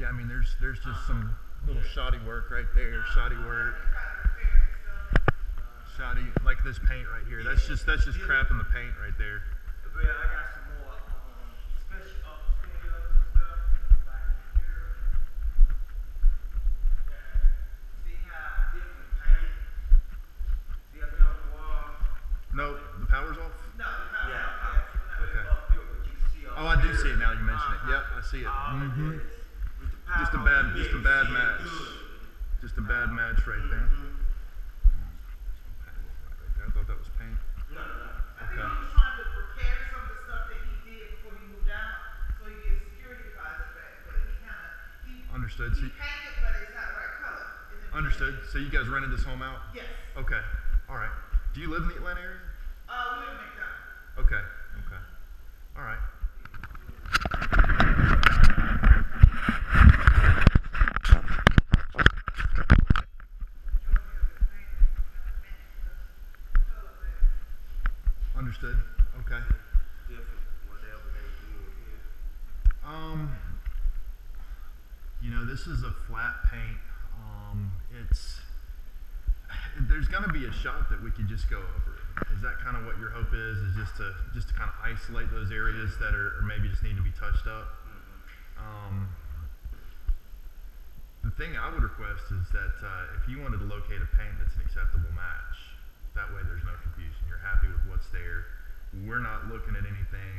Yeah, I mean, there's just some little shoddy work right there, shoddy work. Shoddy, like this paint right here. That's just crap in the paint right there. Yeah, I got some more special upstairs and stuff back here. See how different paint? See up there on the wall? No, the power's off? No, the power's off. Okay. Up here, but you see Oh, I do see it now you mention it. Yep, I see it. Just a bad match. Just a bad match right there. I thought that was paint. No. I think he was trying to repair some of the stuff that he did before he moved out, so he gets security deposit back. But he Understood. He painted, but it's not the right color. Understood. So you guys rented this home out? Yes. Okay. All right. Do you live in the Atlanta area? We live in McDonough. Okay. Okay. All right. Understood. Okay. Different, whatever they do here. You know, this is a flat paint. There's going to be a shot that we could just go over it. Is that kind of what your hope is just to kind of isolate those areas that are or maybe just need to be touched up? The thing I would request is that if you wanted to locate a paint that's an acceptable match, that way there's no confusion. You're happy with what's there. We're not looking at anything,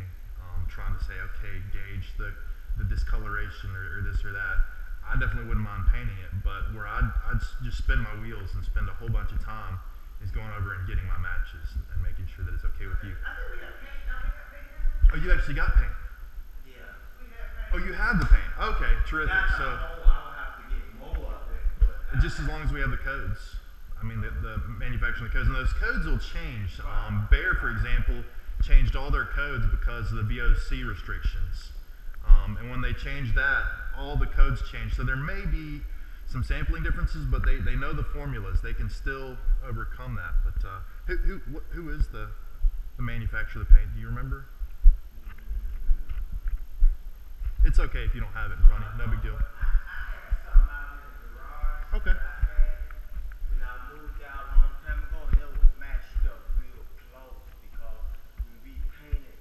trying to say, okay, gauge the discoloration or this or that. I definitely wouldn't mind painting it, but where I'd just spin my wheels and spend a whole bunch of time is going over and getting my matches and making sure that it's okay with you. I think we got paint. No, we got paint now. Oh, you actually got paint? Yeah. We have paint. Oh, you have the paint. Okay, terrific. That's So I'll have to get more of it, but just as long as we have the codes. I mean, the manufacturing codes, and those codes will change. Bayer, for example, changed all their codes because of the VOC restrictions. And when they changed that, all the codes changed. So there may be some sampling differences, but they know the formulas. They can still overcome that. But who is the manufacturer of the paint? Do you remember? It's okay if you don't have it in front of you. No big deal. I had something out in the garage. Okay. When I moved out a long time ago, and it was matched up real close because when we painted,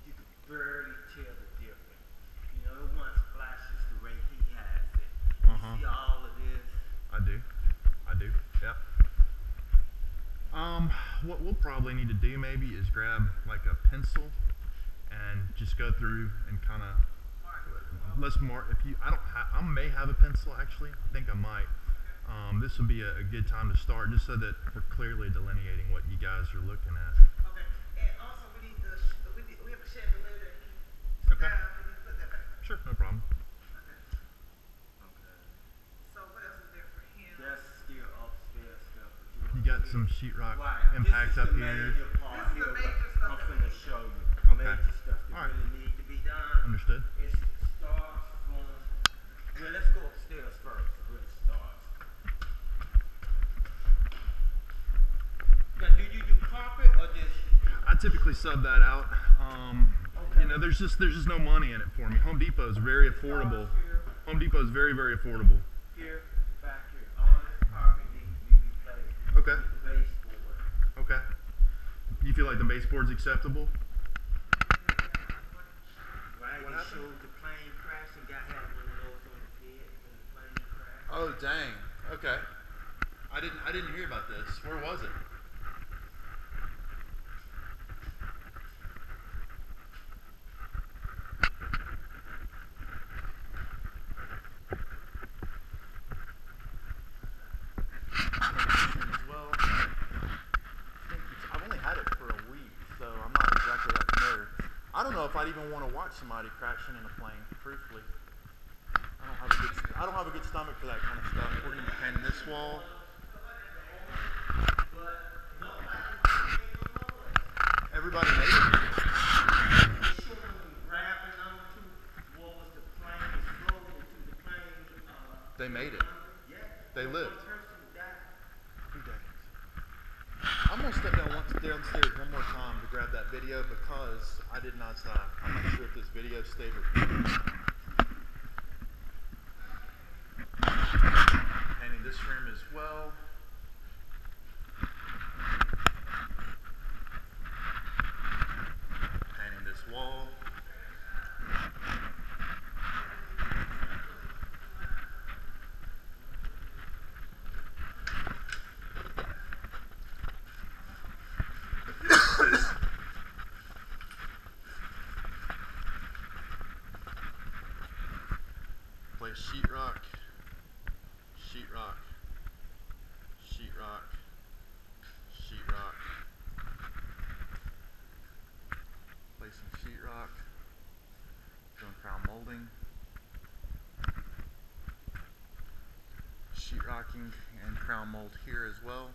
you could barely tell the difference. You know, it wasn't splashes the way he has it. You see all of this? I do. Yep. What we'll probably need to do maybe is grab like a pencil and just go through and kind of let's mark. I may have a pencil actually. I think I might. This would be a good time to start, just so that we're clearly delineating what you guys are looking at. Okay. And also, we need we have a chandelier that he Okay. we need to put that back. Sure, no problem. Okay. So what else is there for him? That's still upstairs stuff. You got some sheetrock Right. impact This is up the here. major part This is the here, major but stuff I'm that we finna need. show you. Okay. Major stuff that All right. really need to be done. Understood. It starts from, well, let's go upstairs first, where it starts. Now, do you do carpet or just? I typically sub that out. Okay. You know, there's just no money in it for me. Home Depot is very affordable. Home Depot is very, very affordable. Here, back here, all this carpet needs to be replaced. Okay. The baseboard. Okay. You feel like the baseboard's acceptable? Right, What it happened? showed the plane crash and got had one of those on his head when the plane crashed. Oh dang. Okay. I didn't hear about this. Where was it? As well. I've only had it for a week, so I'm not exactly that familiar. I don't know if I'd even want to watch somebody crashing in a plane, truthfully. I don't have a good stomach for that kind of stuff. We're going to be painting this wall. Everybody made it. They made it. They lived. Who died? I'm going to step downstairs one more time to grab that video because I'm not sure if this video stayed recorded. place sheetrock, sheetrock, sheetrock, sheetrock. Placing sheetrock, doing crown molding, sheetrocking and crown mold here as well.